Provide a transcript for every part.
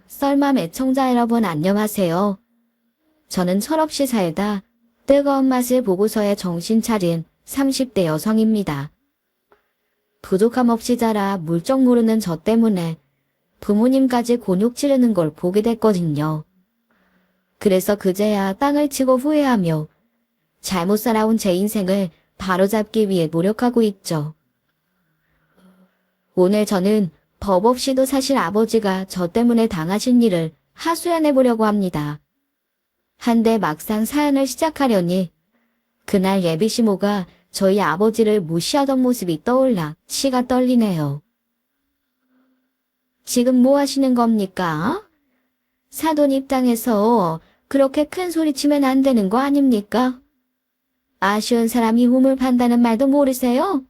썰맘 애청자 여러분 안녕하세요. 저는 철없이 살다 뜨거운 맛을 보고서야 정신 차린 30대 여성입니다. 부족함 없이 자라 물정 모르는 저 때문에 부모님까지 곤욕 치르는 걸 보게 됐거든요. 그래서 그제야 땅을 치고 후회하며 잘못 살아온 제 인생을 바로잡기 위해 노력하고 있죠. 오늘 저는 법 없이도 사실 아버지가 저 때문에 당하신 일을 하소연해 보려고 합니다. 한데 막상 사연을 시작하려니 그날 예비시모가 저희 아버지를 무시하던 모습이 떠올라 치가 떨리네요. 지금 뭐 하시는 겁니까? 사돈 입장에서 그렇게 큰 소리 치면 안 되는 거 아닙니까? 아쉬운 사람이 우물 판다는 말도 모르세요?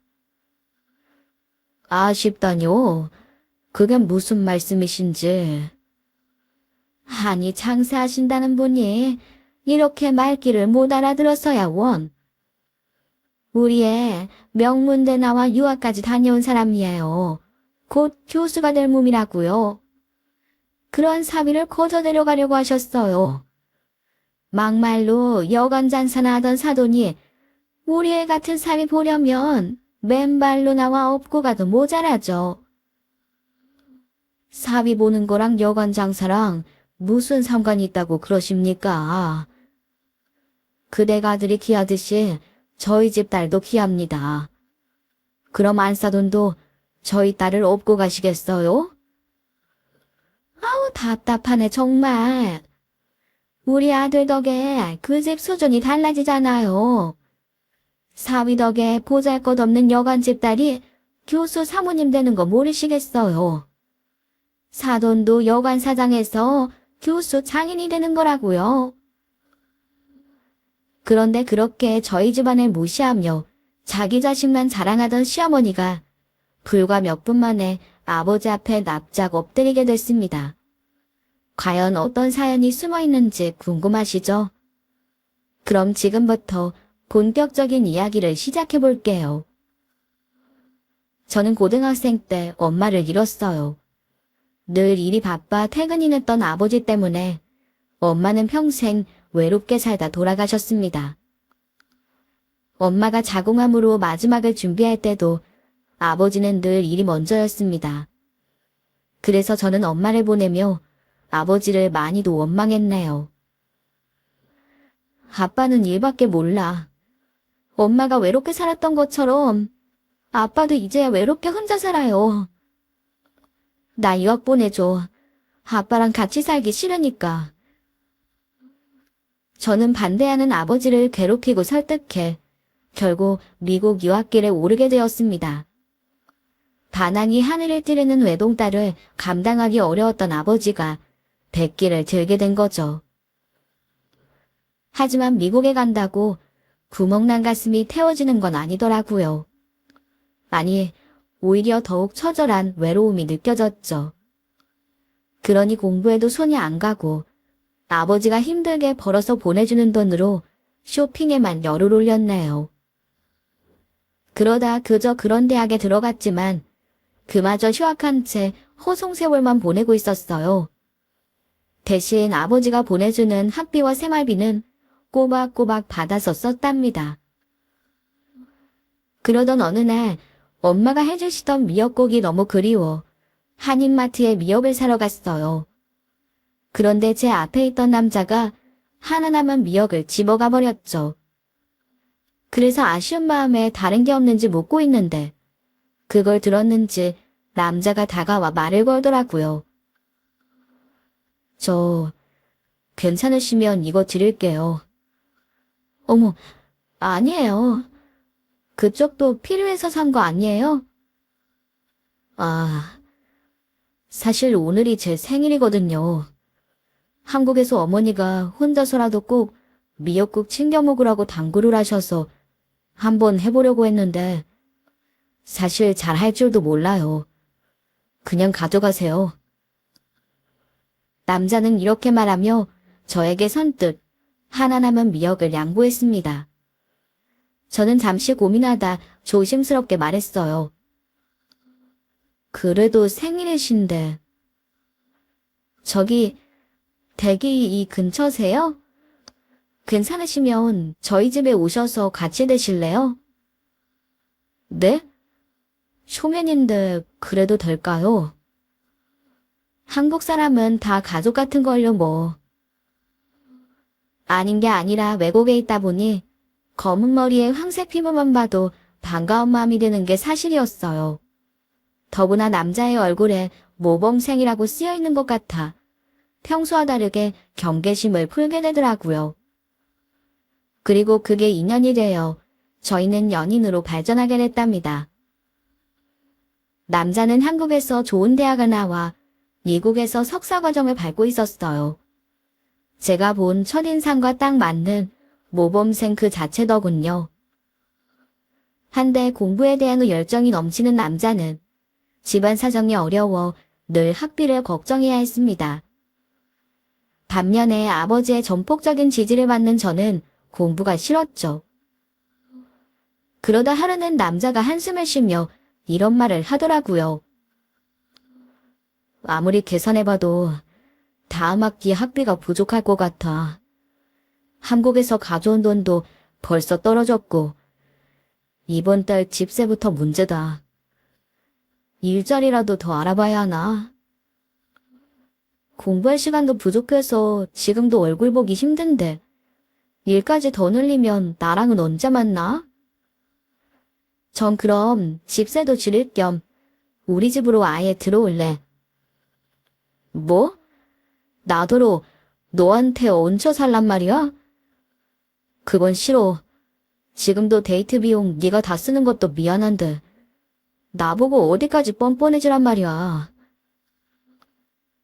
아쉽다뇨? 그게 무슨 말씀이신지. 아니 장사하신다는 분이 이렇게 말귀를 못 알아들었어야 원. 우리 애 명문대 나와 유학까지 다녀온 사람이에요. 곧 교수가 될 몸이라고요. 그런 사위를 거저 데려가려고 하셨어요. 막말로 여관 잔사나 하던 사돈이 우리 애 같은 사위 보려면 맨발로 나와 업고 가도 모자라죠. 사위 보는 거랑 여관 장사랑 무슨 상관이 있다고 그러십니까? 그댁 아들이 귀하듯이 저희 집 딸도 귀합니다. 그럼 안사돈도 저희 딸을 업고 가시겠어요? 아우 답답하네 정말. 우리 아들 덕에 그 집 수준이 달라지잖아요. 사위 덕에 보잘것없는 여관 집딸이 교수 사모님 되는 거 모르시겠어요. 사돈도 여관 사장에서 교수 장인이 되는 거라고요. 그런데 그렇게 저희 집안을 무시하며 자기 자식만 자랑하던 시어머니가 불과 몇 분 만에 아버지 앞에 납작 엎드리게 됐습니다. 과연 어떤 사연이 숨어 있는지 궁금하시죠? 그럼 지금부터 본격적인 이야기를 시작해 볼게요. 저는 고등학생 때 엄마를 잃었어요. 늘 일이 바빠 퇴근이 늦던 아버지 때문에 엄마는 평생 외롭게 살다 돌아가셨습니다. 엄마가 자궁암으로 마지막을 준비할 때도 아버지는 늘 일이 먼저였습니다. 그래서 저는 엄마를 보내며 아버지를 많이도 원망했네요. 아빠는 일밖에 몰라. 엄마가 외롭게 살았던 것처럼 아빠도 이제야 외롭게 혼자 살아요. 나 유학 보내줘. 아빠랑 같이 살기 싫으니까. 저는 반대하는 아버지를 괴롭히고 설득해 결국 미국 유학길에 오르게 되었습니다. 다낭이 하늘을 찌르는 외동딸을 감당하기 어려웠던 아버지가 백기를 들게 된 거죠. 하지만 미국에 간다고 구멍난 가슴이 태워지는 건 아니더라고요. 아니, 오히려 더욱 처절한 외로움이 느껴졌죠. 그러니 공부에도 손이 안 가고 아버지가 힘들게 벌어서 보내주는 돈으로 쇼핑에만 열을 올렸네요. 그러다 그저 그런 대학에 들어갔지만 그마저 휴학한 채 허송세월만 보내고 있었어요. 대신 아버지가 보내주는 학비와 생활비는 꼬박꼬박 받아서 썼답니다. 그러던 어느 날 엄마가 해주시던 미역국이 너무 그리워 한인마트에 미역을 사러 갔어요. 그런데 제 앞에 있던 남자가 하나 남은 미역을 집어가 버렸죠. 그래서 아쉬운 마음에 다른 게 없는지 묻고 있는데 그걸 들었는지 남자가 다가와 말을 걸더라고요. 저 괜찮으시면 이거 드릴게요. 어머, 아니에요. 그쪽도 필요해서 산 거 아니에요? 아, 사실 오늘이 제 생일이거든요. 한국에서 어머니가 혼자서라도 꼭 미역국 챙겨 먹으라고 당부를 하셔서 한번 해보려고 했는데 사실 잘 할 줄도 몰라요. 그냥 가져가세요. 남자는 이렇게 말하며 저에게 선뜻 하나 남은 미역을 양보했습니다. 저는 잠시 고민하다 조심스럽게 말했어요. 그래도 생일이신데. 저기, 댁이 이 근처세요? 괜찮으시면 저희 집에 오셔서 같이 드실래요? 네? 초면인데 그래도 될까요? 한국 사람은 다 가족 같은 걸요 뭐. 아닌 게 아니라 외국에 있다 보니 검은 머리에 황색 피부만 봐도 반가운 마음이 드는 게 사실이었어요. 더구나 남자의 얼굴에 모범생이라고 쓰여 있는 것 같아 평소와 다르게 경계심을 풀게 되더라고요. 그리고 그게 2년이 되어 저희는 연인으로 발전하게 됐답니다. 남자는 한국에서 좋은 대학을 나와 미국에서 석사 과정을 밟고 있었어요. 제가 본 첫인상과 딱 맞는 모범생 그 자체더군요. 한데 공부에 대한 열정이 넘치는 남자는 집안 사정이 어려워 늘 학비를 걱정해야 했습니다. 반면에 아버지의 전폭적인 지지를 받는 저는 공부가 싫었죠. 그러다 하루는 남자가 한숨을 쉬며 이런 말을 하더라고요. 아무리 계산해봐도 다음 학기 학비가 부족할 것 같아. 한국에서 가져온 돈도 벌써 떨어졌고 이번 달 집세부터 문제다. 일자리라도 더 알아봐야 하나? 공부할 시간도 부족해서 지금도 얼굴 보기 힘든데 일까지 더 늘리면 나랑은 언제 만나? 전 그럼 집세도 줄일 겸 우리 집으로 아예 들어올래. 뭐? 나더러 너한테 얹혀 살란 말이야? 그건 싫어. 지금도 데이트 비용 네가 다 쓰는 것도 미안한데 나보고 어디까지 뻔뻔해지란 말이야.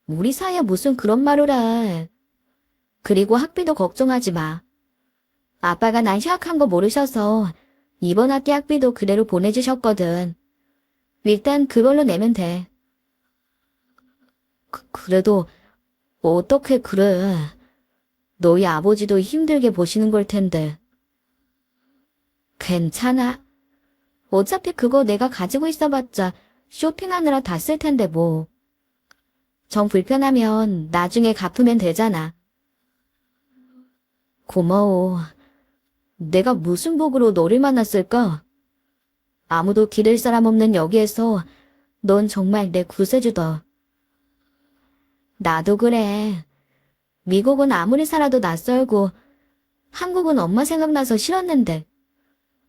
우리 사이에 무슨 그런 말을 해. 그리고 학비도 걱정하지 마. 아빠가 난 휴학한 거 모르셔서 이번 학기 학비도 그대로 보내주셨거든. 일단 그걸로 내면 돼. 그래도 어떻게 그래. 너희 아버지도 힘들게 보시는 걸 텐데. 괜찮아. 어차피 그거 내가 가지고 있어봤자 쇼핑하느라 다 쓸 텐데 뭐. 정 불편하면 나중에 갚으면 되잖아. 고마워. 내가 무슨 복으로 너를 만났을까? 아무도 기댈 사람 없는 여기에서 넌 정말 내 구세주다. 나도 그래. 미국은 아무리 살아도 낯설고 한국은 엄마 생각나서 싫었는데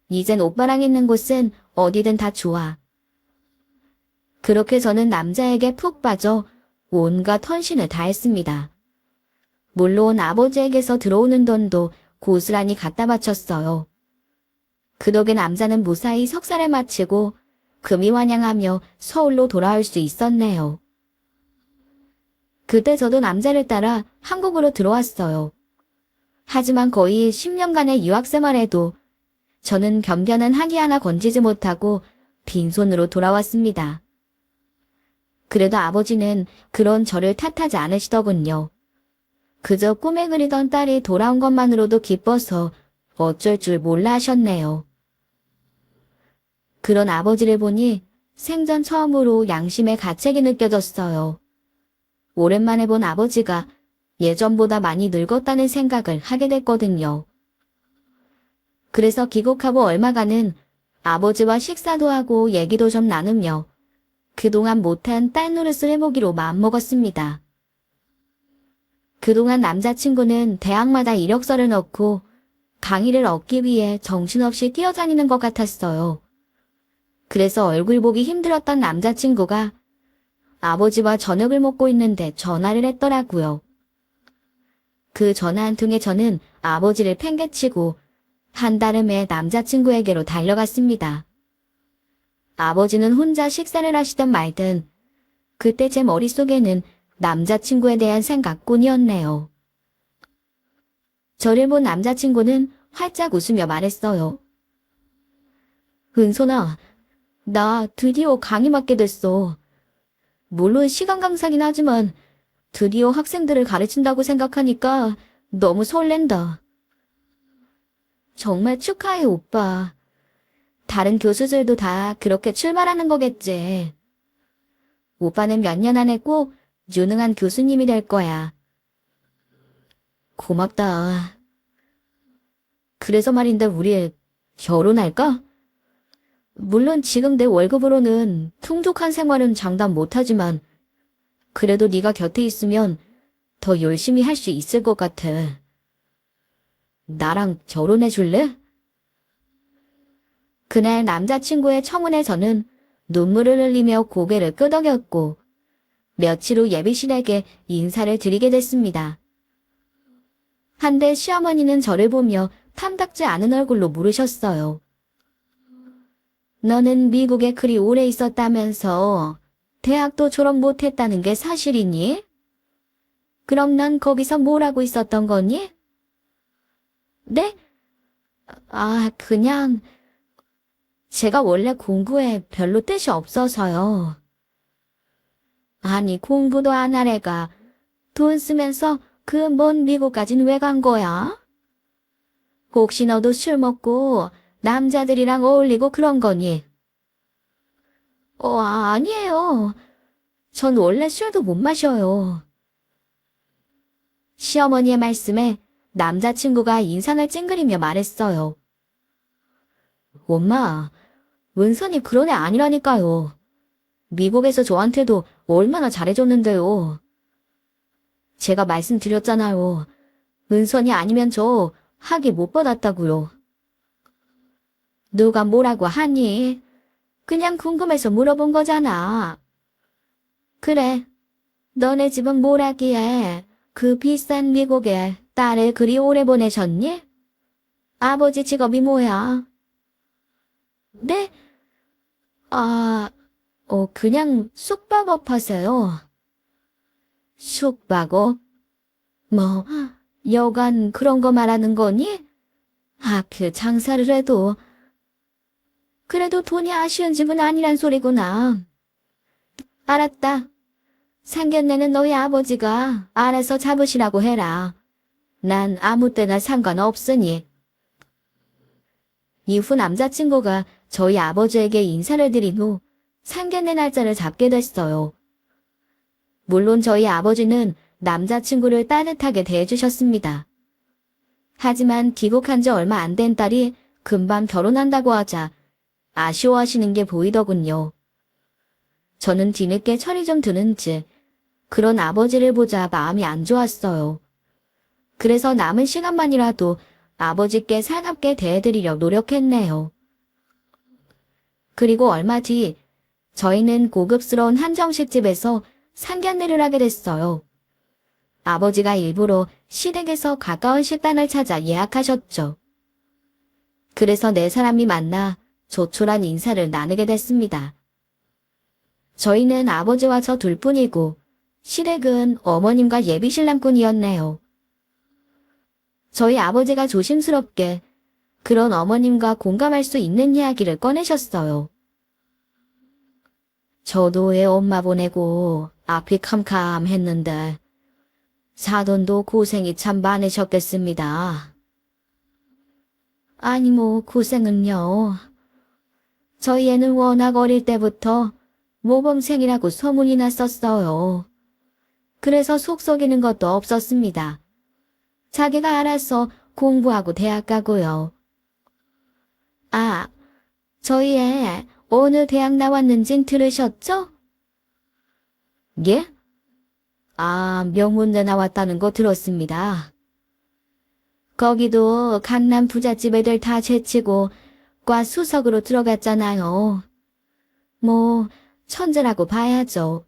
이젠 오빠랑 있는 곳은 어디든 다 좋아. 그렇게 저는 남자에게 푹 빠져 온갖 헌신을 다했습니다. 물론 아버지에게서 들어오는 돈도 고스란히 갖다 바쳤어요. 그 덕에 남자는 무사히 석사를 마치고 금이환영하며 서울로 돌아올 수 있었네요. 그때 저도 남자를 따라 한국으로 들어왔어요. 하지만 거의 10년간의 유학 생활에도 저는 변변한 학위 하나 건지지 못하고 빈손으로 돌아왔습니다. 그래도 아버지는 그런 저를 탓하지 않으시더군요. 그저 꿈에 그리던 딸이 돌아온 것만으로도 기뻐서 어쩔 줄 몰라 하셨네요. 그런 아버지를 보니 생전 처음으로 양심의 가책이 느껴졌어요. 오랜만에 본 아버지가 예전보다 많이 늙었다는 생각을 하게 됐거든요. 그래서 귀국하고 얼마간은 아버지와 식사도 하고 얘기도 좀 나누며 그동안 못한 딸 노릇을 해보기로 마음먹었습니다. 그동안 남자친구는 대학마다 이력서를 넣고 강의를 얻기 위해 정신없이 뛰어다니는 것 같았어요. 그래서 얼굴 보기 힘들었던 남자친구가 아버지와 저녁을 먹고 있는데 전화를 했더라고요. 그 전화 한 통에 저는 아버지를 팽개치고 한달음에 남자친구에게로 달려갔습니다. 아버지는 혼자 식사를 하시던 말든 그때 제 머릿속에는 남자친구에 대한 생각뿐이었네요. 저를 본 남자친구는 활짝 웃으며 말했어요. 은선아, 나 드디어 강의 맡게 됐어. 물론 시간 강사긴 하지만 드디어 학생들을 가르친다고 생각하니까 너무 설렌다. 정말 축하해, 오빠. 다른 교수들도 다 그렇게 출발하는 거겠지. 오빠는 몇 년 안에 꼭 유능한 교수님이 될 거야. 고맙다. 그래서 말인데 우리 결혼할까? 물론 지금 내 월급으로는 풍족한 생활은 장담 못하지만 그래도 네가 곁에 있으면 더 열심히 할 수 있을 것 같아. 나랑 결혼해 줄래? 그날 남자친구의 청혼에 저는 눈물을 흘리며 고개를 끄덕였고 며칠 후 예비신에게 인사를 드리게 됐습니다. 한데 시어머니는 저를 보며 탐탁지 않은 얼굴로 물으셨어요. 너는 미국에 그리 오래 있었다면서 대학도 졸업 못했다는 게 사실이니? 그럼 넌 거기서 뭘 하고 있었던 거니? 네? 그냥 제가 원래 공부에 별로 뜻이 없어서요. 아니 공부도 안 할 애가 돈 쓰면서 그 먼 미국까진 왜 간 거야? 혹시 너도 술 먹고 남자들이랑 어울리고 그런 거니? 아니에요. 전 원래 술도 못 마셔요. 시어머니의 말씀에 남자친구가 인상을 찡그리며 말했어요. 엄마, 은선이 그런 애 아니라니까요. 미국에서 저한테도 얼마나 잘해줬는데요. 제가 말씀드렸잖아요. 은선이 아니면 저 학위 못 받았다고요. 누가 뭐라고 하니? 그냥 궁금해서 물어본 거잖아. 그래, 너네 집은 뭘 하기에 그 비싼 미국에 딸을 그리 오래 보내셨니? 아버지 직업이 뭐야? 네? 그냥 숙박업 하세요. 숙박업? 뭐, 여간 그런 거 말하는 거니? 그 장사를 해도 그래도 돈이 아쉬운 집은 아니란 소리구나. 알았다. 상견례는 너희 아버지가 알아서 잡으시라고 해라. 난 아무 때나 상관없으니. 이후 남자친구가 저희 아버지에게 인사를 드린 후 상견례 날짜를 잡게 됐어요. 물론 저희 아버지는 남자친구를 따뜻하게 대해주셨습니다. 하지만 귀국한 지 얼마 안 된 딸이 금방 결혼한다고 하자 아쉬워하시는 게 보이더군요. 저는 뒤늦게 철이 좀 드는지 그런 아버지를 보자 마음이 안 좋았어요. 그래서 남은 시간만이라도 아버지께 살갑게 대해드리려 노력했네요. 그리고 얼마 뒤 저희는 고급스러운 한정식 집에서 상견례를 하게 됐어요. 아버지가 일부러 시댁에서 가까운 식당을 찾아 예약하셨죠. 그래서 네 사람이 만나 조촐한 인사를 나누게 됐습니다. 저희는 아버지와 저 둘뿐이고 시댁은 어머님과 예비신랑꾼이었네요. 저희 아버지가 조심스럽게 그런 어머님과 공감할 수 있는 이야기를 꺼내셨어요. 저도 애 엄마 보내고 앞이 캄캄했는데 사돈도 고생이 참 많으셨겠습니다. 아니 뭐 고생은요. 저희 애는 워낙 어릴 때부터 모범생이라고 소문이 났었어요. 그래서 속 썩이는 것도 없었습니다. 자기가 알아서 공부하고 대학 가고요. 저희 애 어느 대학 나왔는진 들으셨죠? 예? 명문대 나왔다는 거 들었습니다. 거기도 강남 부잣집 애들 다 제치고 과 수석으로 들어갔잖아요. 뭐 천재라고 봐야죠.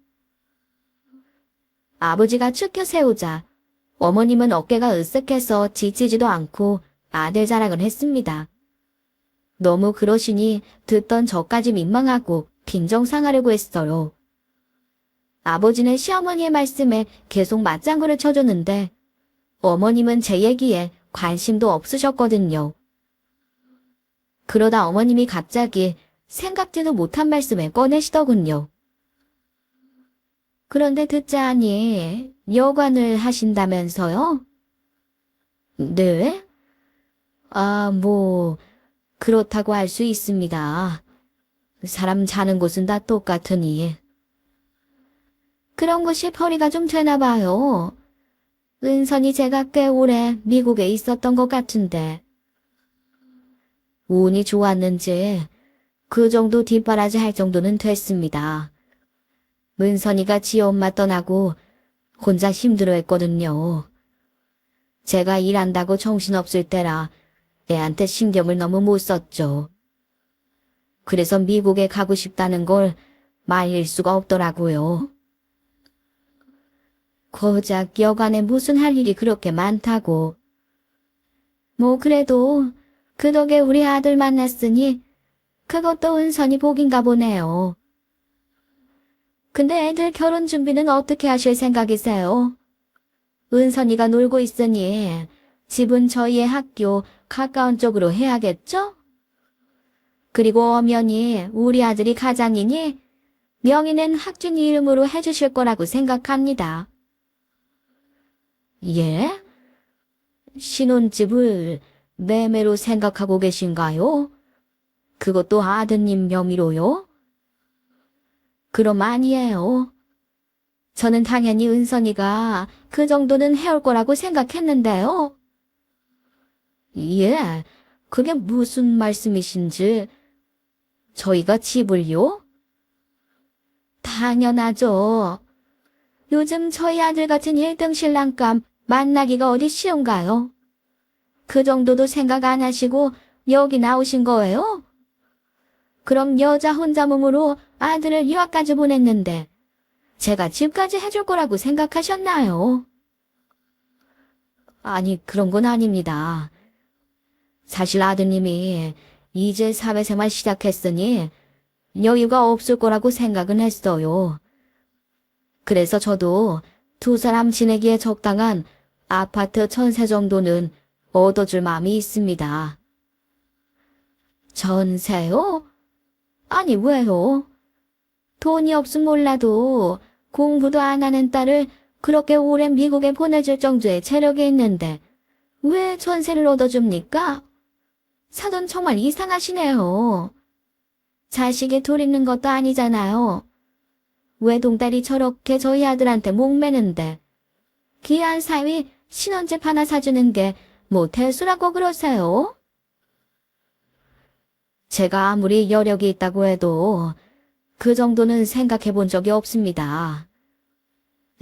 아버지가 축켜 세우자 어머님은 어깨가 으쓱해서 지치지도 않고 아들 자랑을 했습니다. 너무 그러시니 듣던 저까지 민망하고 빈정상하려고 했어요. 아버지는 시어머니의 말씀에 계속 맞장구를 쳐줬는데 어머님은 제 얘기에 관심도 없으셨거든요. 그러다 어머님이 갑자기 생각지도 못한 말씀을 꺼내시더군요. 그런데 듣자하니 여관을 하신다면서요? 네? 그렇다고 할 수 있습니다. 사람 자는 곳은 다 똑같으니. 그런 곳이 벌이가 좀 되나 봐요. 은선이 제가 꽤 오래 미국에 있었던 것 같은데. 운이 좋았는지 그 정도 뒷바라지 할 정도는 됐습니다. 은선이가 지 엄마 떠나고 혼자 힘들어했거든요. 제가 일한다고 정신없을 때라 애한테 신경을 너무 못 썼죠. 그래서 미국에 가고 싶다는 걸 말릴 수가 없더라고요. 고작 여간에 무슨 할 일이 그렇게 많다고. 뭐 그래도 그 덕에 우리 아들 만났으니 그것도 은선이 복인가 보네요. 근데 애들 결혼 준비는 어떻게 하실 생각이세요? 은선이가 놀고 있으니 집은 저희의 학교 가까운 쪽으로 해야겠죠? 그리고 엄연히 우리 아들이 가장이니 명의는 학준 이름으로 해주실 거라고 생각합니다. 예? 신혼집을 매매로 생각하고 계신가요? 그것도 아드님 명의로요? 그럼 아니에요. 저는 당연히 은선이가 그 정도는 해올 거라고 생각했는데요. 예, 그게 무슨 말씀이신지. 저희가 집을요? 당연하죠. 요즘 저희 아들 같은 1등 신랑감 만나기가 어디 쉬운가요? 그 정도도 생각 안 하시고 여기 나오신 거예요? 그럼 여자 혼자 몸으로 아들을 유학까지 보냈는데 제가 집까지 해줄 거라고 생각하셨나요? 아니, 그런 건 아닙니다. 사실 아드님이 이제 사회생활 시작했으니 여유가 없을 거라고 생각은 했어요. 그래서 저도 두 사람 지내기에 적당한 아파트 전세 정도는 얻어줄 마음이 있습니다. 전세요? 아니, 왜요? 돈이 없음 몰라도 공부도 안 하는 딸을 그렇게 오래 미국에 보내줄 정도의 재력이 있는데 왜 전세를 얻어줍니까? 사돈 정말 이상하시네요. 자식이 둘 있는 것도 아니잖아요. 외동딸이 저렇게 저희 아들한테 목매는데 귀한 사위 신혼집 하나 사주는 게 뭐 대수라고 그러세요? 제가 아무리 여력이 있다고 해도 그 정도는 생각해 본 적이 없습니다.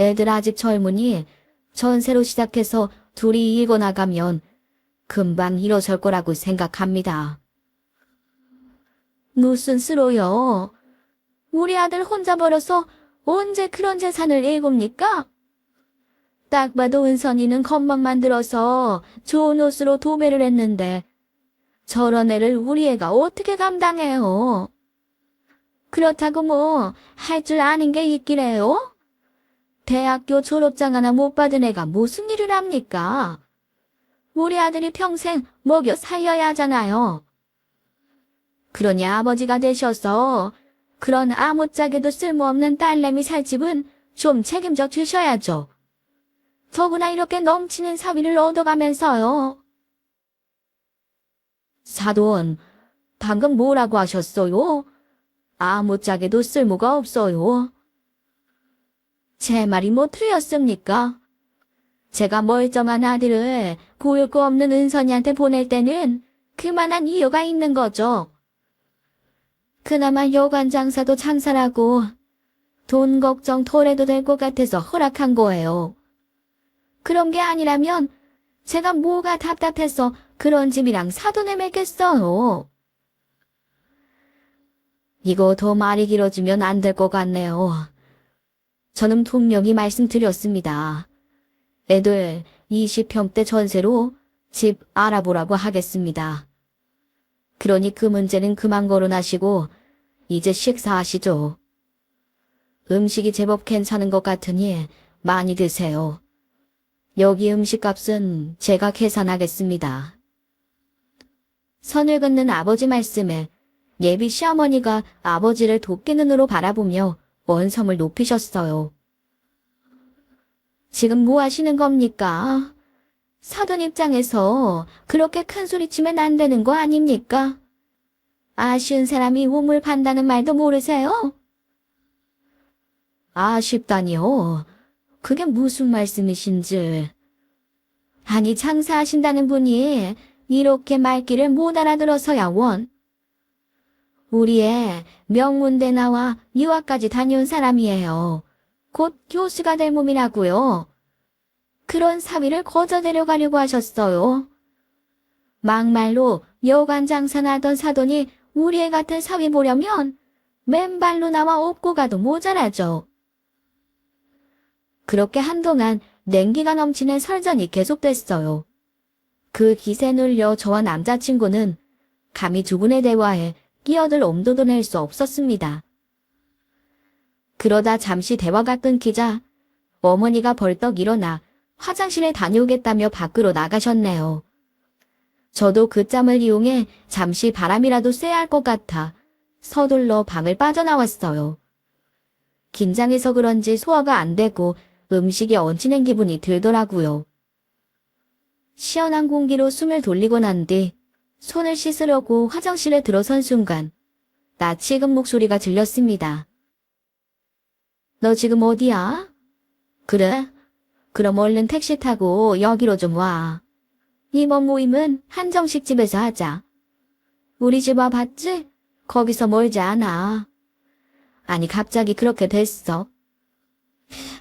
애들 아직 젊으니 전세로 시작해서 둘이 이고 나가면 금방 일어설 거라고 생각합니다. 무슨 수로요? 우리 아들 혼자 벌어서 언제 그런 재산을 일굽니까? 딱 봐도 은선이는 겉만 만들어서 좋은 옷으로 도배를 했는데 저런 애를 우리 애가 어떻게 감당해요? 그렇다고 뭐 할 줄 아는 게 있기래요? 대학교 졸업장 하나 못 받은 애가 무슨 일을 합니까? 우리 아들이 평생 먹여 살려야 하잖아요. 그러니 아버지가 되셔서 그런 아무짝에도 쓸모없는 딸내미 살 집은 좀 책임져 주셔야죠. 더구나 이렇게 넘치는 사위를 얻어가면서요. 사돈, 방금 뭐라고 하셨어요? 아무짝에도 쓸모가 없어요. 제 말이 뭐 틀렸습니까? 제가 멀쩡한 아들을 보일 거 없는 은선이한테 보낼 때는 그만한 이유가 있는 거죠. 그나마 여관 장사도 장사라고 돈 걱정 덜해도 될 것 같아서 허락한 거예요. 그런 게 아니라면 제가 뭐가 답답해서 그런 집이랑 사돈을 맺겠어요. 이거 더 말이 길어지면 안 될 것 같네요. 저는 분명히 말씀드렸습니다. 애들 20평대 전세로 집 알아보라고 하겠습니다. 그러니 그 문제는 그만 거론하시고 이제 식사하시죠. 음식이 제법 괜찮은 것 같으니 많이 드세요. 여기 음식값은 제가 계산하겠습니다. 선을 긋는 아버지 말씀에 예비 시어머니가 아버지를 돕기 눈으로 바라보며 원성을 높이셨어요. 지금 뭐 하시는 겁니까? 사돈 입장에서 그렇게 큰 소리 치면 안 되는 거 아닙니까? 아쉬운 사람이 우물 판다는 말도 모르세요? 아쉽다니요. 그게 무슨 말씀이신지. 아니 장사하신다는 분이 이렇게 말귀를 못 알아들어서야 원. 우리 애 명문대 나와 유학까지 다녀온 사람이에요. 곧 교수가 될 몸이라고요. 그런 사위를 거저 데려가려고 하셨어요. 막말로 여관 장사나 하던 사돈이 우리 애 같은 사위 보려면 맨발로 나와 업고 가도 모자라죠. 그렇게 한동안 냉기가 넘치는 설전이 계속됐어요. 그 기세 눌려 저와 남자친구는 감히 두 분의 대화에 끼어들 엄두도 낼 수 없었습니다. 그러다 잠시 대화가 끊기자 어머니가 벌떡 일어나 화장실에 다녀오겠다며 밖으로 나가셨네요. 저도 그 짬을 이용해 잠시 바람이라도 쐬야 할 것 같아 서둘러 방을 빠져나왔어요. 긴장해서 그런지 소화가 안 되고 음식이 얹히는 기분이 들더라고요. 시원한 공기로 숨을 돌리고 난 뒤 손을 씻으려고 화장실에 들어선 순간 낯익은 목소리가 들렸습니다. 너 지금 어디야? 그래? 그럼 얼른 택시 타고 여기로 좀 와. 이번 모임은 한정식 집에서 하자. 우리 집 와봤지? 거기서 멀지 않아. 아니 갑자기 그렇게 됐어.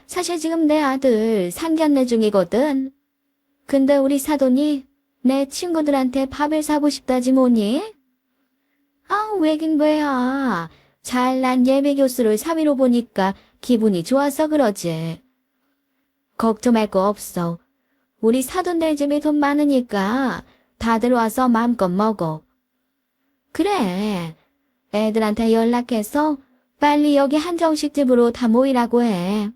사실 지금 내 아들 상견례 중이거든. 근데 우리 사돈이 내 친구들한테 밥을 사고 싶다지 뭐니? 아, 왜긴 왜야. 잘난 예비 교수를 사위로 보니까 기분이 좋아서 그러지. 걱정할 거 없어. 우리 사돈들 집에 돈 많으니까 다들 와서 마음껏 먹어. 그래. 애들한테 연락해서 빨리 여기 한정식 집으로 다 모이라고 해.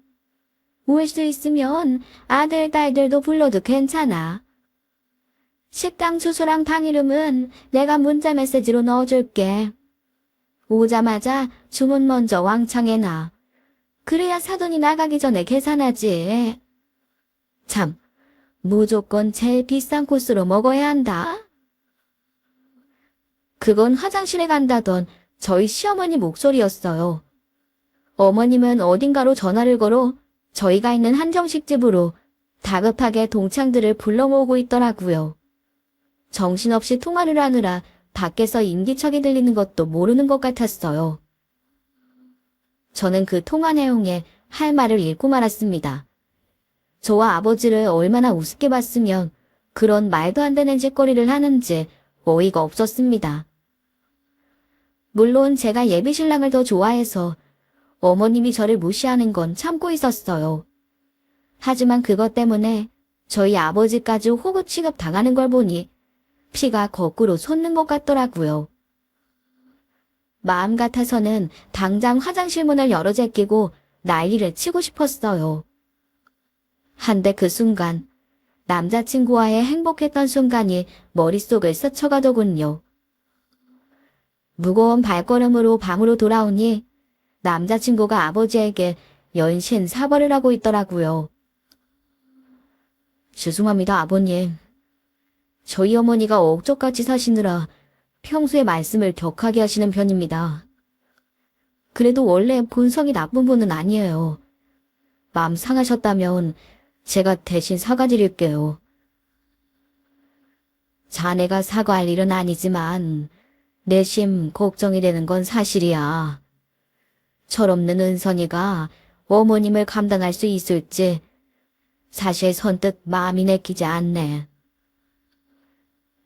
모일 수 있으면 아들, 딸들도 불러도 괜찮아. 식당 주소랑 방 이름은 내가 문자 메시지로 넣어줄게. 오자마자 주문 먼저 왕창 해놔. 그래야 사돈이 나가기 전에 계산하지. 참, 무조건 제일 비싼 코스로 먹어야 한다. 그건 화장실에 간다던 저희 시어머니 목소리였어요. 어머님은 어딘가로 전화를 걸어 저희가 있는 한정식 집으로 다급하게 동창들을 불러 모으고 있더라고요. 정신없이 통화를 하느라 밖에서 인기척이 들리는 것도 모르는 것 같았어요. 저는 그 통화 내용에 할 말을 잃고 말았습니다. 저와 아버지를 얼마나 우습게 봤으면 그런 말도 안 되는 짓거리를 하는지 어이가 없었습니다. 물론 제가 예비신랑을 더 좋아해서 어머님이 저를 무시하는 건 참고 있었어요. 하지만 그것 때문에 저희 아버지까지 호구 취급 당하는 걸 보니 피가 거꾸로 솟는 것 같더라고요. 마음 같아서는 당장 화장실 문을 열어 제끼고 난리를 치고 싶었어요. 한데 그 순간 남자친구와의 행복했던 순간이 머릿속을 스쳐가더군요. 무거운 발걸음으로 방으로 돌아오니 남자친구가 아버지에게 연신 사과를 하고 있더라고요. 죄송합니다, 아버님. 저희 어머니가 억적같이 사시느라 평소에 말씀을 격하게 하시는 편입니다. 그래도 원래 본성이 나쁜 분은 아니에요. 마음 상하셨다면 제가 대신 사과드릴게요. 자네가 사과할 일은 아니지만 내심 걱정이 되는 건 사실이야. 철없는 은선이가 어머님을 감당할 수 있을지 사실 선뜻 마음이 내키지 않네.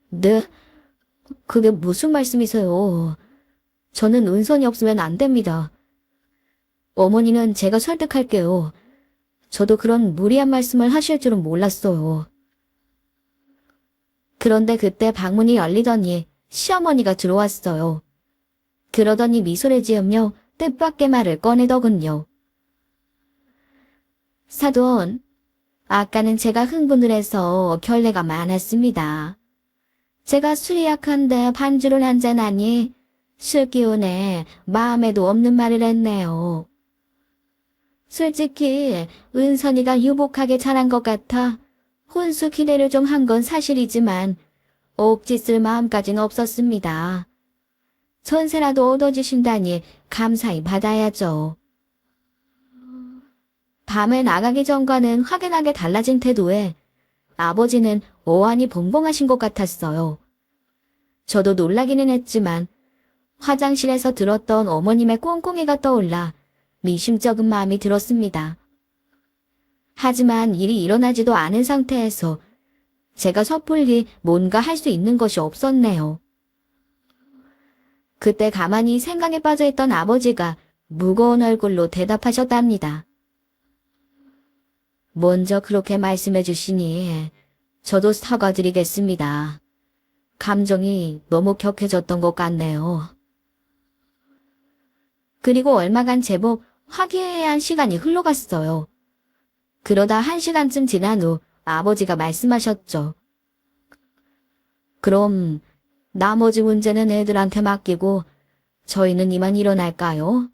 네? 그게 무슨 말씀이세요? 저는 은선이 없으면 안 됩니다. 어머니는 제가 설득할게요. 저도 그런 무리한 말씀을 하실 줄은 몰랐어요. 그런데 그때 방문이 열리더니 시어머니가 들어왔어요. 그러더니 미소를 지으며 뜻밖의 말을 꺼내더군요. 사돈, 아까는 제가 흥분을 해서 결례가 많았습니다. 제가 술이 약한데 반주를 한잔하니 술 기운에 마음에도 없는 말을 했네요. 솔직히 은선이가 유복하게 잘한 것 같아 혼수 기대를 좀 한 건 사실이지만 억지 쓸 마음까진 없었습니다. 전세라도 얻어주신다니 감사히 받아야죠. 밤에 나가기 전과는 확연하게 달라진 태도에 아버지는 어안이 벙벙하신 것 같았어요. 저도 놀라기는 했지만 화장실에서 들었던 어머님의 꽁꽁이가 떠올라 미심쩍은 마음이 들었습니다. 하지만 일이 일어나지도 않은 상태에서 제가 섣불리 뭔가 할 수 있는 것이 없었네요. 그때 가만히 생각에 빠져있던 아버지가 무거운 얼굴로 대답하셨답니다. 먼저 그렇게 말씀해 주시니 저도 사과드리겠습니다. 감정이 너무 격해졌던 것 같네요. 그리고 얼마간 제법 화기애애한 시간이 흘러갔어요. 그러다 1시간쯤 지난 후 아버지가 말씀하셨죠. 그럼 나머지 문제는 애들한테 맡기고 저희는 이만 일어날까요?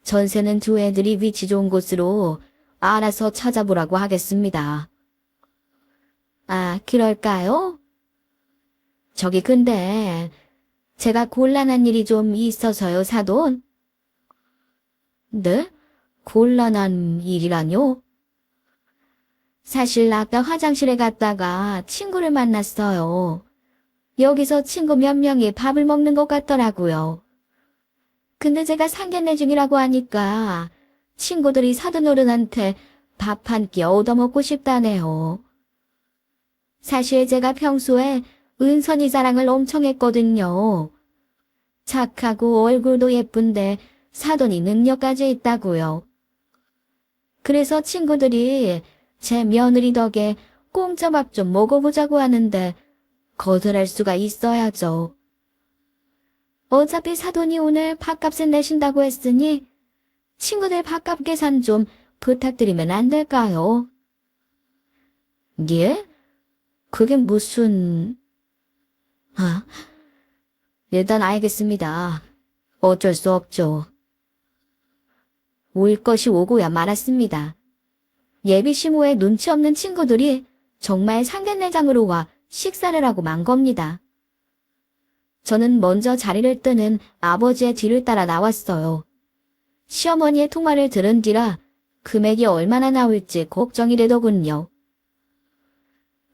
전세는 두 애들이 위치 좋은 곳으로 알아서 찾아보라고 하겠습니다. 아, 그럴까요? 저기 근데 제가 곤란한 일이 좀 있어서요, 사돈. 네? 곤란한 일이라뇨? 사실 아까 화장실에 갔다가 친구를 만났어요. 여기서 친구 몇 명이 밥을 먹는 것 같더라고요. 근데 제가 상견례 중이라고 하니까 친구들이 사돈 어른한테 밥 한 끼 얻어먹고 싶다네요. 사실 제가 평소에 은선이 자랑을 엄청 했거든요. 착하고 얼굴도 예쁜데 사돈이 능력까지 있다고요. 그래서 친구들이 제 며느리 덕에 공짜 밥 좀 먹어보자고 하는데 거절할 수가 있어야죠. 어차피 사돈이 오늘 밥값을 내신다고 했으니 친구들 밥값 계산 좀 부탁드리면 안 될까요? 예? 그게 무슨... 아, 일단 알겠습니다. 어쩔 수 없죠. 올 것이 오고야 말았습니다. 예비 시모의 눈치 없는 친구들이 정말 상견례장으로 와 식사를 하고 만 겁니다. 저는 먼저 자리를 뜨는 아버지의 뒤를 따라 나왔어요. 시어머니의 통화를 들은 뒤라 금액이 얼마나 나올지 걱정이 되더군요.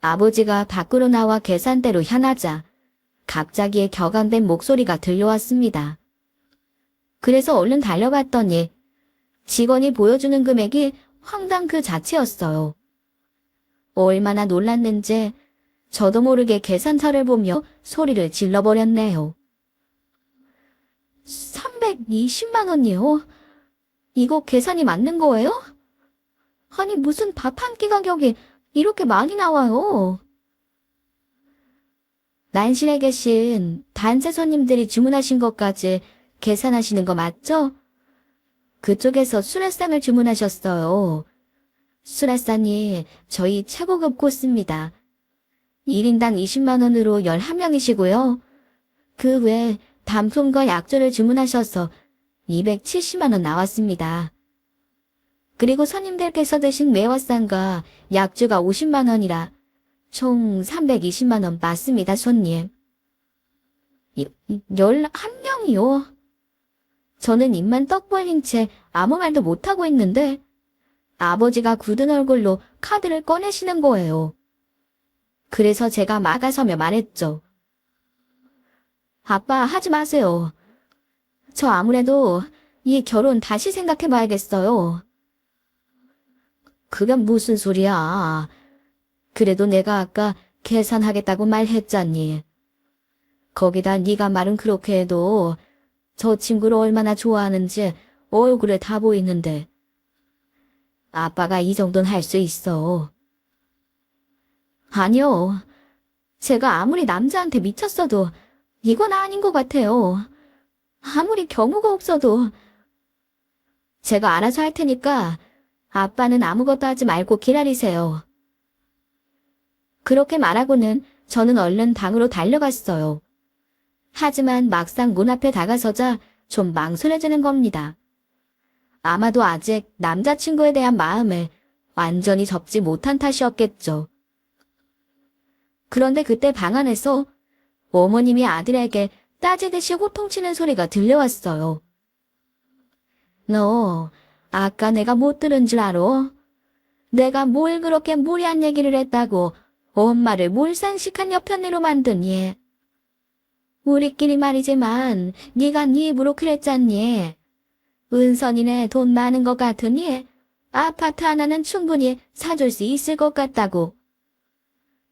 아버지가 밖으로 나와 계산대로 향하자 갑자기 격앙된 목소리가 들려왔습니다. 그래서 얼른 달려갔더니 직원이 보여주는 금액이 황당 그 자체였어요. 얼마나 놀랐는지 저도 모르게 계산서를 보며 소리를 질러버렸네요. 320만 원이요? 이거 계산이 맞는 거예요? 아니 무슨 밥 한 끼 가격이 이렇게 많이 나와요? 난실에 계신 단체 손님들이 주문하신 것까지 계산하시는 거 맞죠? 그쪽에서 수라상을 주문하셨어요. 수라상이 저희 최고급 코스입니다. 1인당 20만 원으로 11명이시고요. 그 외에 단품과 약조를 주문하셔서 270만 원 나왔습니다. 그리고 손님들께서 드신 매화상과 약주가 50만 원이라 총 320만 원 맞습니다, 손님. 11명이요? 저는 입만 떡 벌린 채 아무 말도 못하고 있는데 아버지가 굳은 얼굴로 카드를 꺼내시는 거예요. 그래서 제가 막아서며 말했죠. 아빠 하지 마세요. 저 아무래도 이 결혼 다시 생각해봐야겠어요. 그게 무슨 소리야. 그래도 내가 아까 계산하겠다고 말했잖니. 거기다 네가 말은 그렇게 해도 저 친구를 얼마나 좋아하는지 얼굴에 다 보이는데. 아빠가 이 정도는 할 수 있어. 아니요. 제가 아무리 남자한테 미쳤어도 이건 아닌 것 같아요. 아무리 경우가 없어도. 제가 알아서 할 테니까 아빠는 아무것도 하지 말고 기다리세요. 그렇게 말하고는 저는 얼른 방으로 달려갔어요. 하지만 막상 문 앞에 다가서자 좀 망설여지는 겁니다. 아마도 아직 남자친구에 대한 마음을 완전히 접지 못한 탓이었겠죠. 그런데 그때 방 안에서 어머님이 아들에게 따지듯이 호통치는 소리가 들려왔어요. 너 아까 내가 못 들은 줄 알아? 내가 뭘 그렇게 무리한 얘기를 했다고 엄마를 몰상식한 여편네로 만드니? 우리끼리 말이지만 네가 네 입으로 그랬잖니. 은선이네 돈 많은 것 같으니 아파트 하나는 충분히 사줄 수 있을 것 같다고.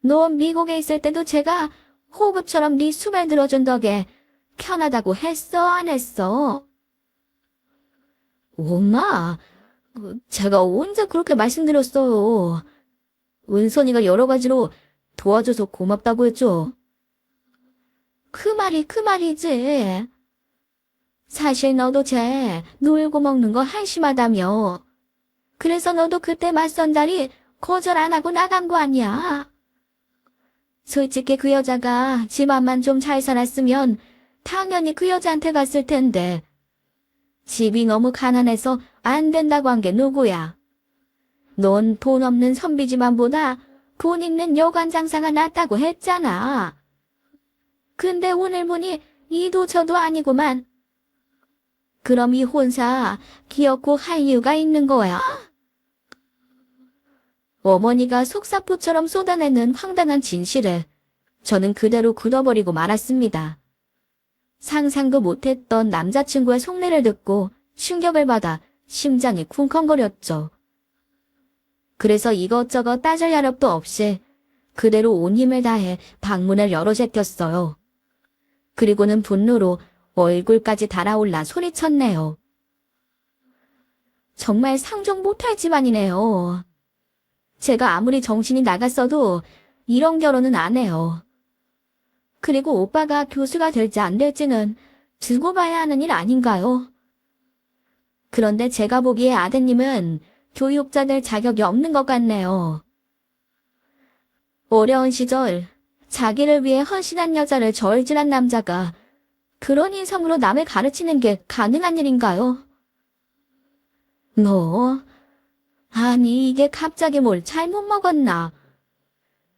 너 미국에 있을 때도 제가 호흡처럼 네 수발 들어준 덕에 편하다고 했어, 안 했어? 엄마, 제가 언제 그렇게 말씀드렸어요. 은선이가 여러 가지로 도와줘서 고맙다고 했죠. 그 말이지. 사실 너도 쟤 놀고 먹는 거 한심하다며. 그래서 너도 그때 맞선 자리 거절 안 하고 나간 거 아니야. 솔직히 그 여자가 집 앞만 좀 잘 살았으면 당연히 그 여자한테 갔을 텐데. 집이 너무 가난해서 안 된다고 한 게 누구야? 넌 돈 없는 선비지만보다 돈 있는 여관 장사가 낫다고 했잖아. 근데 오늘 보니 이도 저도 아니구만. 그럼 이 혼사 기어코 할 이유가 있는 거야? 어머니가 속사포처럼 쏟아내는 황당한 진실을 저는 그대로 굳어버리고 말았습니다. 상상도 못했던 남자친구의 속내를 듣고 충격을 받아 심장이 쿵쾅거렸죠. 그래서 이것저것 따질 야력도 없이 그대로 온 힘을 다해 방문을 열어 제꼈어요. 그리고는 분노로 얼굴까지 달아올라 소리쳤네요. 정말 상종 못할 집안이네요. 제가 아무리 정신이 나갔어도 이런 결혼은 안 해요. 그리고 오빠가 교수가 될지 안 될지는 두고 봐야 하는 일 아닌가요? 그런데 제가 보기에 아드님은 교육자 될 자격이 없는 것 같네요. 어려운 시절 자기를 위해 헌신한 여자를 저울질한 남자가 그런 인성으로 남을 가르치는 게 가능한 일인가요? 너, 아니 이게 갑자기 뭘 잘못 먹었나?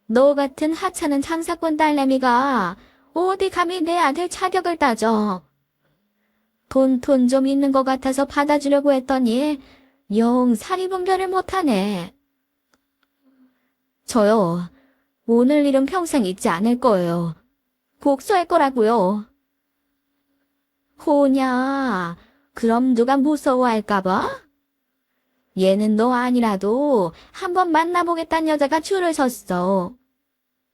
너 같은 하찮은 장사꾼 딸내미가 어디 감히 내 아들 자격을 따져. 돈 좀 있는 것 같아서 받아주려고 했더니 영 사리분별을 못하네. 저요, 오늘 일은 평생 잊지 않을 거예요. 복수할 거라고요. 호냐, 그럼 누가 무서워할까봐? 얘는 너 아니라도 한번 만나보겠다는 여자가 줄을 섰어.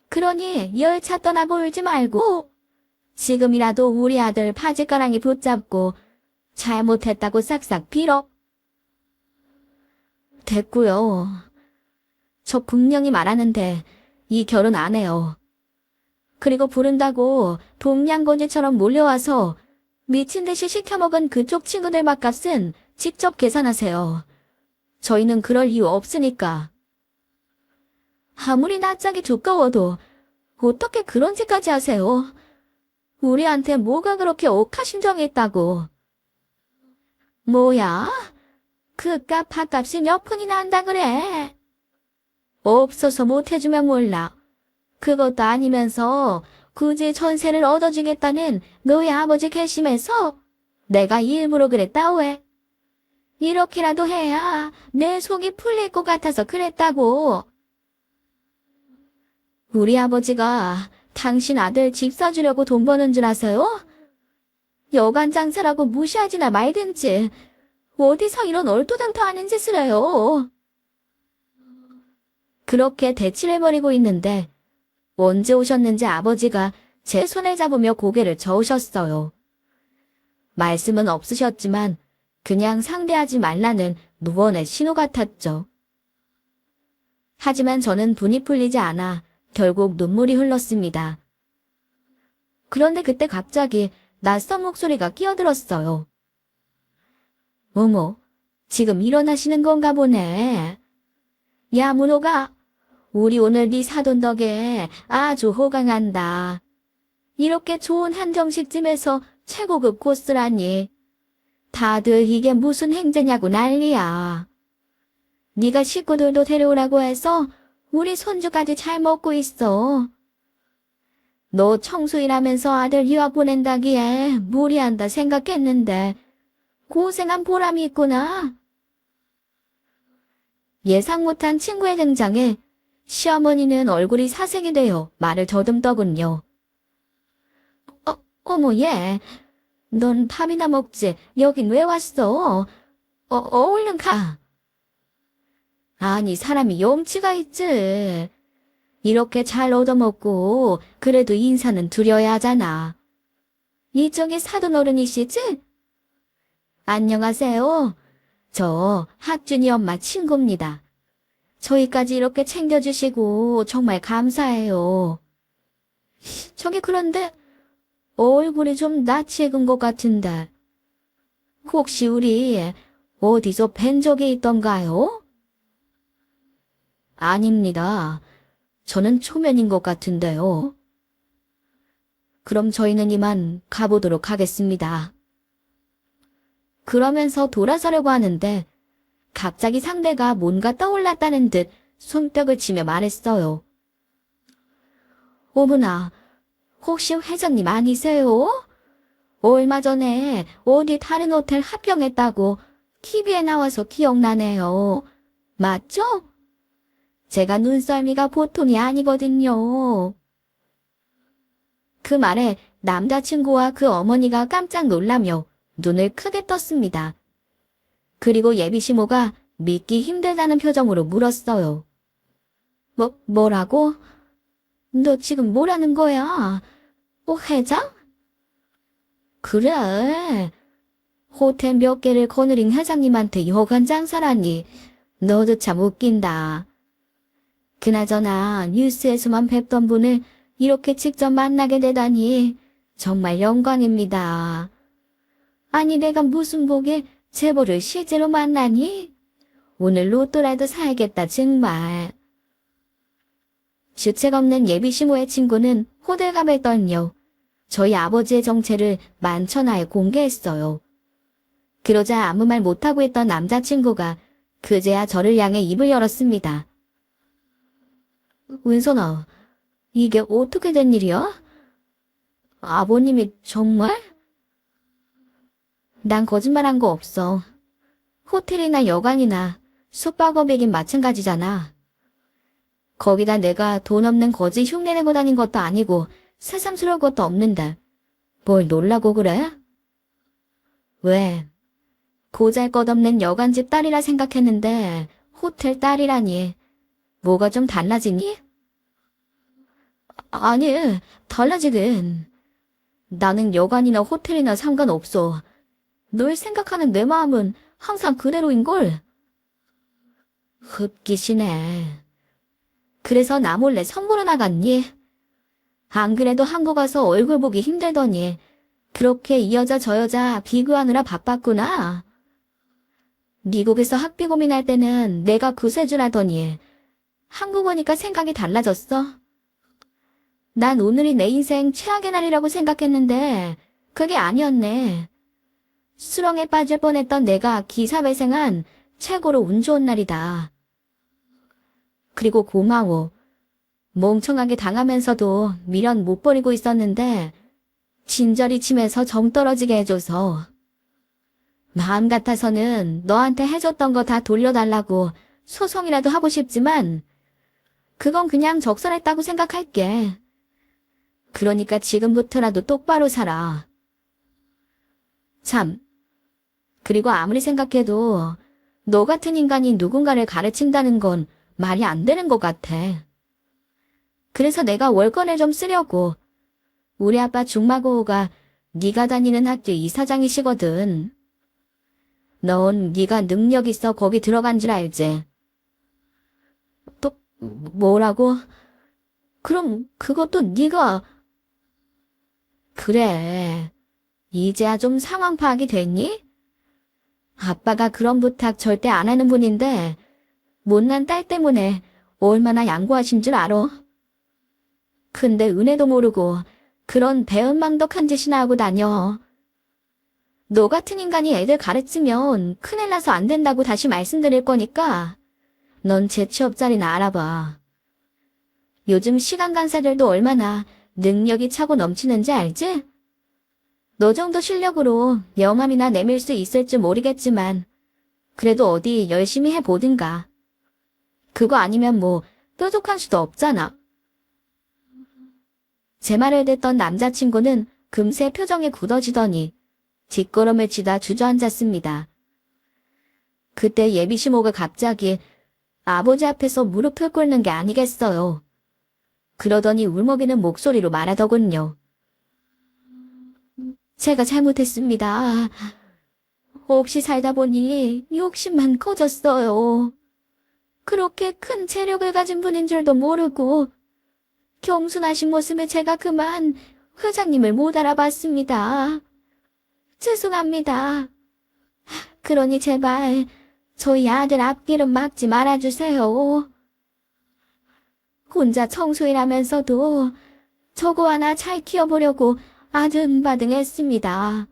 그러니 열차 떠나고 울지 말고 지금이라도 우리 아들 바지가랑이 붙잡고 잘못했다고 싹싹 빌어. 됐고요. 저 분명히 말하는데 이 결혼 안 해요. 그리고 부른다고 동양고지처럼 몰려와서 미친 듯이 시켜먹은 그쪽 친구들 맛값은 직접 계산하세요. 저희는 그럴 이유 없으니까. 아무리 낯짝이 두꺼워도 어떻게 그런 짓까지 하세요? 우리한테 뭐가 그렇게 억하심정이 있다고. 뭐야? 그깟 밥값이 몇 푼이나 한다 그래? 없어서 못해주면 몰라. 그것도 아니면서 굳이 전세를 얻어주겠다는 너희 아버지 괘씸해서 내가 일부러 그랬다 왜? 이렇게라도 해야 내 속이 풀릴 것 같아서 그랬다고. 우리 아버지가 당신 아들 집 사주려고 돈 버는 줄 아세요? 여관 장사라고 무시하지나 말든지 어디서 이런 얼토당토 하는 짓을 해요. 그렇게 대치해버리고 있는데 언제 오셨는지 아버지가 제 손을 잡으며 고개를 저으셨어요. 말씀은 없으셨지만 그냥 상대하지 말라는 무언의 신호 같았죠. 하지만 저는 분이 풀리지 않아 결국 눈물이 흘렀습니다. 그런데 그때 갑자기 낯선 목소리가 끼어들었어요. 어머, 지금 일어나시는 건가 보네. 야, 문호가, 우리 오늘 네 사돈 덕에 아주 호강한다. 이렇게 좋은 한정식집에서 최고급 코스라니. 다들 이게 무슨 행제냐고 난리야. 네가 식구들도 데려오라고 해서 우리 손주까지 잘 먹고 있어. 너 청소일하면서 아들 유학 보낸다기에 무리한다 생각했는데 고생한 보람이 있구나. 예상 못한 친구의 등장에 시어머니는 얼굴이 사색이 되어 말을 더듬더군요. 어머 얘, 넌 밥이나 먹지. 여긴 왜 왔어? 얼른 가. 아니 사람이 염치가 있지. 이렇게 잘 얻어먹고 그래도 인사는 드려야 하잖아. 이쪽이 사돈 어른이시지? 안녕하세요. 저 학준이 엄마 친구입니다. 저희까지 이렇게 챙겨주시고 정말 감사해요. 저기 그런데 얼굴이 좀 낯이 익은 것 같은데 혹시 우리 어디서 뵌 적이 있던가요? 아닙니다. 저는 초면인 것 같은데요. 그럼 저희는 이만 가보도록 하겠습니다. 그러면서 돌아서려고 하는데 갑자기 상대가 뭔가 떠올랐다는 듯 손뼉을 치며 말했어요. 어머나, 혹시 회장님 아니세요? 얼마 전에 어디 다른 호텔 합병했다고 TV에 나와서 기억나네요. 맞죠? 제가 눈썰미가 보통이 아니거든요. 그 말에 남자친구와 그 어머니가 깜짝 놀라며 눈을 크게 떴습니다. 그리고 예비시모가 믿기 힘들다는 표정으로 물었어요. 뭐라고? 너 지금 뭐라는 거야? 회장? 그래. 호텔 몇 개를 거느린 회장님한테 여간 장사라니. 너도 참 웃긴다. 그나저나 뉴스에서만 뵙던 분을 이렇게 직접 만나게 되다니 정말 영광입니다. 아니 내가 무슨 복에 제보를 실제로 만나니? 오늘 로또라도 사야겠다 정말. 주책 없는 예비시모의 친구는 호들갑을떨며 저희 아버지의 정체를 만천하에 공개했어요. 그러자 아무 말 못하고 있던 남자친구가 그제야 저를 향해 입을 열었습니다. 은선아, 이게 어떻게 된 일이야? 아버님이 정말? 난 거짓말한 거 없어. 호텔이나 여관이나 숙박업이긴 마찬가지잖아. 거기다 내가 돈 없는 거지 흉내내고 다닌 것도 아니고 새삼스러울 것도 없는데 뭘 놀라고 그래? 왜? 보잘것없는 여관집 딸이라 생각했는데 호텔 딸이라니 뭐가 좀 달라지니? 아니, 달라지긴. 나는 여관이나 호텔이나 상관없어. 널 생각하는 내 마음은 항상 그대로인걸. 흡기시네. 그래서 나 몰래 선물로 나갔니? 안 그래도 한국 와서 얼굴 보기 힘들더니 그렇게 이 여자 저 여자 비교하느라 바빴구나. 미국에서 학비 고민할 때는 내가 구세주라더니 한국 오니까 생각이 달라졌어. 난 오늘이 내 인생 최악의 날이라고 생각했는데 그게 아니었네. 수렁에 빠질 뻔했던 내가 기사회생한 최고로 운 좋은 날이다. 그리고 고마워. 멍청하게 당하면서도 미련 못 버리고 있었는데 진저리 치면서 정 떨어지게 해줘서. 마음 같아서는 너한테 해줬던 거 다 돌려달라고 소송이라도 하고 싶지만 그건 그냥 적설했다고 생각할게. 그러니까 지금부터라도 똑바로 살아. 참. 그리고 아무리 생각해도 너 같은 인간이 누군가를 가르친다는 건 말이 안 되는 것 같아. 그래서 내가 월권을 좀 쓰려고. 우리 아빠 중마고우가 네가 다니는 학교 이사장이시거든. 넌 네가 능력 있어 거기 들어간 줄 알지? 또 뭐라고? 그럼 그것도 네가... 그래. 이제야 좀 상황 파악이 됐니? 아빠가 그런 부탁 절대 안 하는 분인데 못난 딸 때문에 얼마나 양보하신 줄 알아? 근데 은혜도 모르고 그런 배은망덕한 짓이나 하고 다녀. 너 같은 인간이 애들 가르치면 큰일 나서 안 된다고 다시 말씀드릴 거니까 넌 재취업자리나 알아봐. 요즘 시간 강사들도 얼마나 능력이 차고 넘치는지 알지? 너 정도 실력으로 명함이나 내밀 수 있을지 모르겠지만 그래도 어디 열심히 해보든가. 그거 아니면 뭐 뾰족한 수도 없잖아. 제 말을 듣던 남자친구는 금세 표정이 굳어지더니 뒷걸음을 치다 주저앉았습니다. 그때 예비시모가 갑자기 아버지 앞에서 무릎을 꿇는 게 아니겠어요. 그러더니 울먹이는 목소리로 말하더군요. 제가 잘못했습니다. 없이 살다 보니 욕심만 커졌어요. 그렇게 큰 체력을 가진 분인 줄도 모르고 겸손하신 모습에 제가 그만 회장님을 못 알아봤습니다. 죄송합니다. 그러니 제발 저희 아들 앞길은 막지 말아주세요. 혼자 청소일하면서도 저거 하나 잘 키워보려고 아등바등했습니다.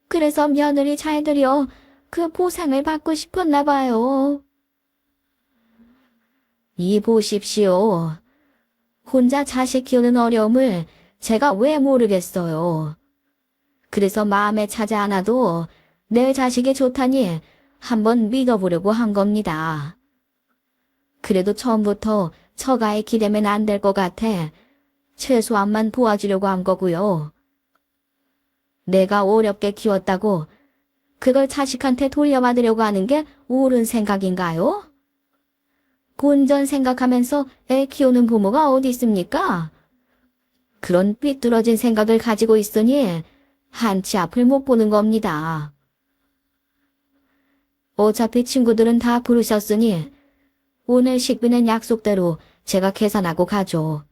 그래서 며느리 잘 들여 그 보상을 받고 싶었나 봐요. 이 보십시오. 혼자 자식 키우는 어려움을 제가 왜 모르겠어요. 그래서 마음에 차지 않아도 내 자식이 좋다니 한번 믿어보려고 한 겁니다. 그래도 처음부터 처가에 기대면 안 될 것 같아 최소한만 도와주려고 한 거고요. 내가 어렵게 키웠다고 그걸 자식한테 돌려받으려고 하는 게 옳은 생각인가요? 본전 생각하면서 애 키우는 부모가 어디 있습니까? 그런 삐뚤어진 생각을 가지고 있으니 한치 앞을 못 보는 겁니다. 어차피 친구들은 다 부르셨으니 오늘 식비는 약속대로 제가 계산하고 가죠.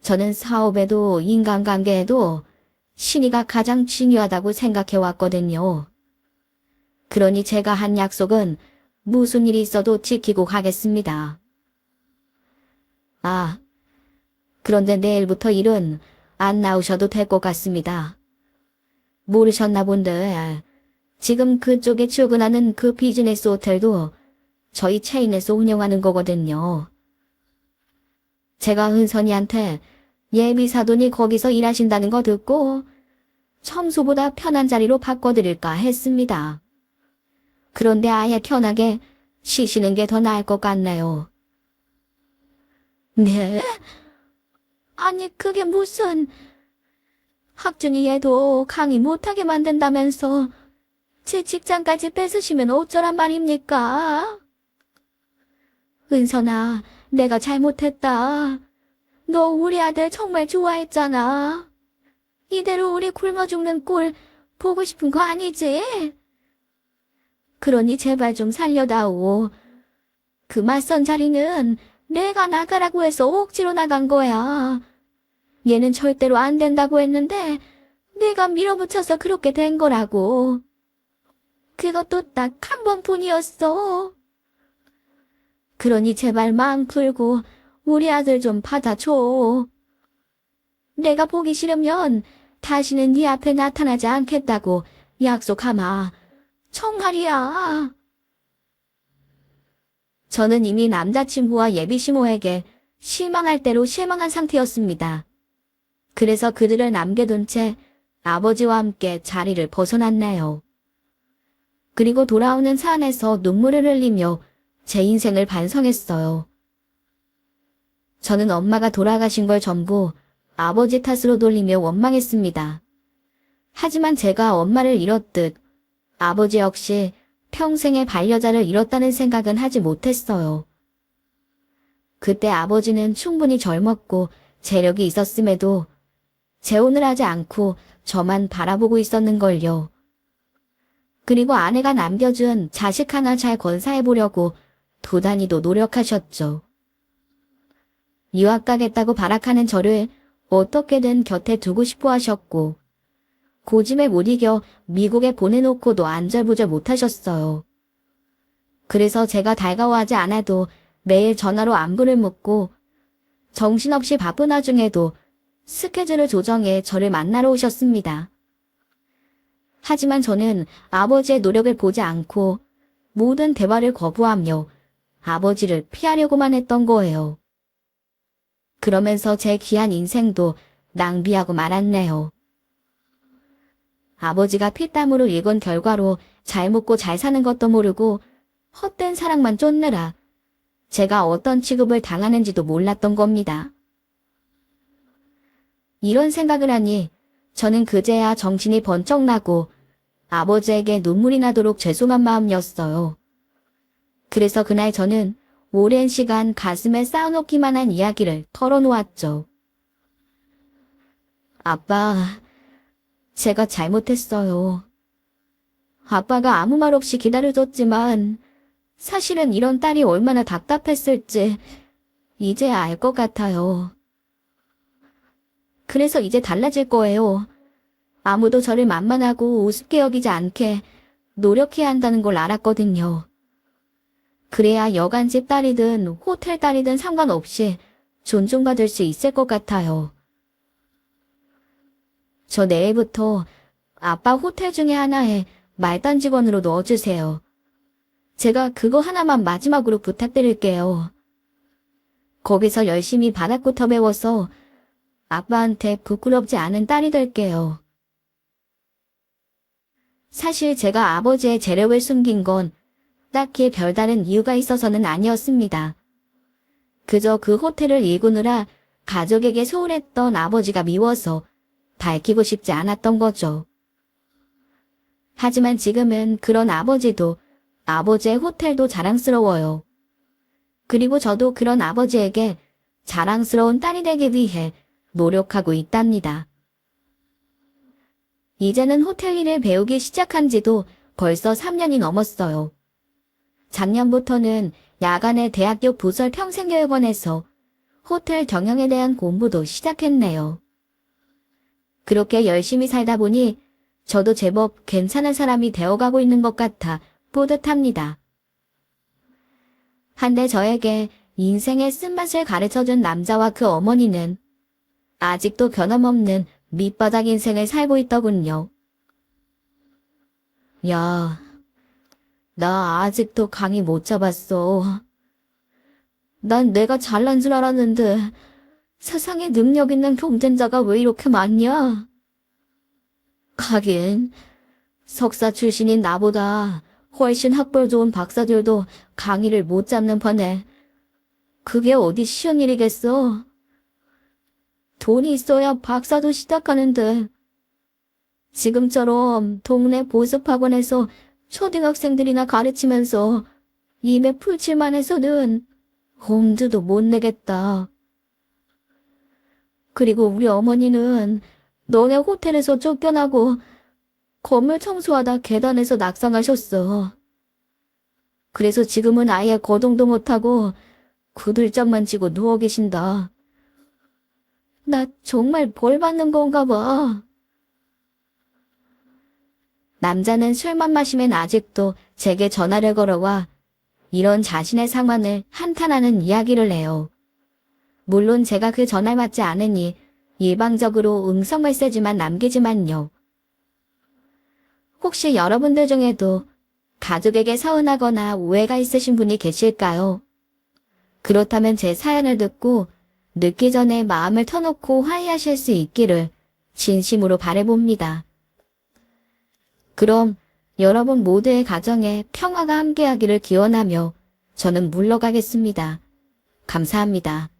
저는 사업에도 인간관계에도 신의가 가장 중요하다고 생각해왔거든요. 그러니 제가 한 약속은 무슨 일이 있어도 지키고 가겠습니다. 아, 그런데 내일부터 일은 안 나오셔도 될 것 같습니다. 모르셨나 본데 지금 그쪽에 출근하는 그 비즈니스 호텔도 저희 체인에서 운영하는 거거든요. 제가 은선이한테 예비 사돈이 거기서 일하신다는 거 듣고 청소보다 편한 자리로 바꿔드릴까 했습니다. 그런데 아예 편하게 쉬시는 게 더 나을 것 같네요. 네? 아니 그게 무슨... 학준이 얘도 강의 못하게 만든다면서 제 직장까지 뺏으시면 어쩌란 말입니까? 은선아, 내가 잘못했다. 너 우리 아들 정말 좋아했잖아. 이대로 우리 굶어 죽는 꼴 보고 싶은 거 아니지? 그러니 제발 좀 살려다오. 그 맞선 자리는 내가 나가라고 해서 억지로 나간 거야. 얘는 절대로 안 된다고 했는데 내가 밀어붙여서 그렇게 된 거라고. 그것도 딱 한 번뿐이었어. 그러니 제발 마음 풀고 우리 아들 좀 받아줘. 내가 보기 싫으면 다시는 네 앞에 나타나지 않겠다고 약속하마. 정말이야. 저는 이미 남자친구와 예비시모에게 실망할 대로 실망한 상태였습니다. 그래서 그들을 남겨둔 채 아버지와 함께 자리를 벗어났네요. 그리고 돌아오는 차 안에서 눈물을 흘리며 제 인생을 반성했어요. 저는 엄마가 돌아가신 걸 전부 아버지 탓으로 돌리며 원망했습니다. 하지만 제가 엄마를 잃었듯 아버지 역시 평생의 반려자를 잃었다는 생각은 하지 못했어요. 그때 아버지는 충분히 젊었고 재력이 있었음에도 재혼을 하지 않고 저만 바라보고 있었는걸요. 그리고 아내가 남겨준 자식 하나 잘 건사해보려고 도단위도 노력하셨죠. 유학 가겠다고 발악하는 저를 어떻게든 곁에 두고 싶어 하셨고 고집에 못 이겨 미국에 보내놓고도 안절부절 못하셨어요. 그래서 제가 달가워하지 않아도 매일 전화로 안부를 묻고 정신없이 바쁜 와중에도 스케줄을 조정해 저를 만나러 오셨습니다. 하지만 저는 아버지의 노력을 보지 않고 모든 대화를 거부하며 아버지를 피하려고만 했던 거예요. 그러면서 제 귀한 인생도 낭비하고 말았네요. 아버지가 피땀으로 일군 결과로 잘 먹고 잘 사는 것도 모르고 헛된 사랑만 쫓느라 제가 어떤 취급을 당하는지도 몰랐던 겁니다. 이런 생각을 하니 저는 그제야 정신이 번쩍 나고 아버지에게 눈물이 나도록 죄송한 마음이었어요. 그래서 그날 저는 오랜 시간 가슴에 쌓아놓기만 한 이야기를 털어놓았죠. 아빠, 제가 잘못했어요. 아빠가 아무 말 없이 기다려줬지만 사실은 이런 딸이 얼마나 답답했을지 이제 알 것 같아요. 그래서 이제 달라질 거예요. 아무도 저를 만만하고 우습게 여기지 않게 노력해야 한다는 걸 알았거든요. 그래야 여간집 딸이든 호텔 딸이든 상관없이 존중받을 수 있을 것 같아요. 저 내일부터 아빠 호텔 중에 하나에 말단 직원으로 넣어주세요. 제가 그거 하나만 마지막으로 부탁드릴게요. 거기서 열심히 바닥부터 배워서 아빠한테 부끄럽지 않은 딸이 될게요. 사실 제가 아버지의 재력을 숨긴 건 딱히 별다른 이유가 있어서는 아니었습니다. 그저 그 호텔을 일구느라 가족에게 소홀했던 아버지가 미워서 밝히고 싶지 않았던 거죠. 하지만 지금은 그런 아버지도 아버지의 호텔도 자랑스러워요. 그리고 저도 그런 아버지에게 자랑스러운 딸이 되기 위해 노력하고 있답니다. 이제는 호텔 일을 배우기 시작한 지도 벌써 3년이 넘었어요. 작년부터는 야간에 대학교 부설 평생교육원에서 호텔 경영에 대한 공부도 시작했네요. 그렇게 열심히 살다 보니 저도 제법 괜찮은 사람이 되어가고 있는 것 같아 뿌듯합니다. 한데 저에게 인생의 쓴맛을 가르쳐준 남자와 그 어머니는 아직도 변함없는 밑바닥 인생을 살고 있더군요. 야, 나 아직도 강의 못 잡았어. 난 내가 잘난 줄 알았는데 세상에 능력 있는 경쟁자가 왜 이렇게 많냐? 하긴 석사 출신인 나보다 훨씬 학벌 좋은 박사들도 강의를 못 잡는 판에 그게 어디 쉬운 일이겠어? 돈이 있어야 박사도 시작하는데 지금처럼 동네 보습학원에서 초등학생들이나 가르치면서 입에 풀칠만 해서는 엄두도 못 내겠다. 그리고 우리 어머니는 너네 호텔에서 쫓겨나고 건물 청소하다 계단에서 낙상하셨어. 그래서 지금은 아예 거동도 못하고 구들짝만 쥐고 누워 계신다. 나 정말 벌 받는 건가 봐. 남자는 술만 마시면 아직도 제게 전화를 걸어와 이런 자신의 상황을 한탄하는 이야기를 해요. 물론 제가 그 전화를 받지 않으니 일방적으로 음성 메시지만 남기지만요. 혹시 여러분들 중에도 가족에게 서운하거나 오해가 있으신 분이 계실까요? 그렇다면 제 사연을 듣고 늦기 전에 마음을 터놓고 화해하실 수 있기를 진심으로 바라봅니다. 그럼 여러분 모두의 가정에 평화가 함께하기를 기원하며 저는 물러가겠습니다. 감사합니다.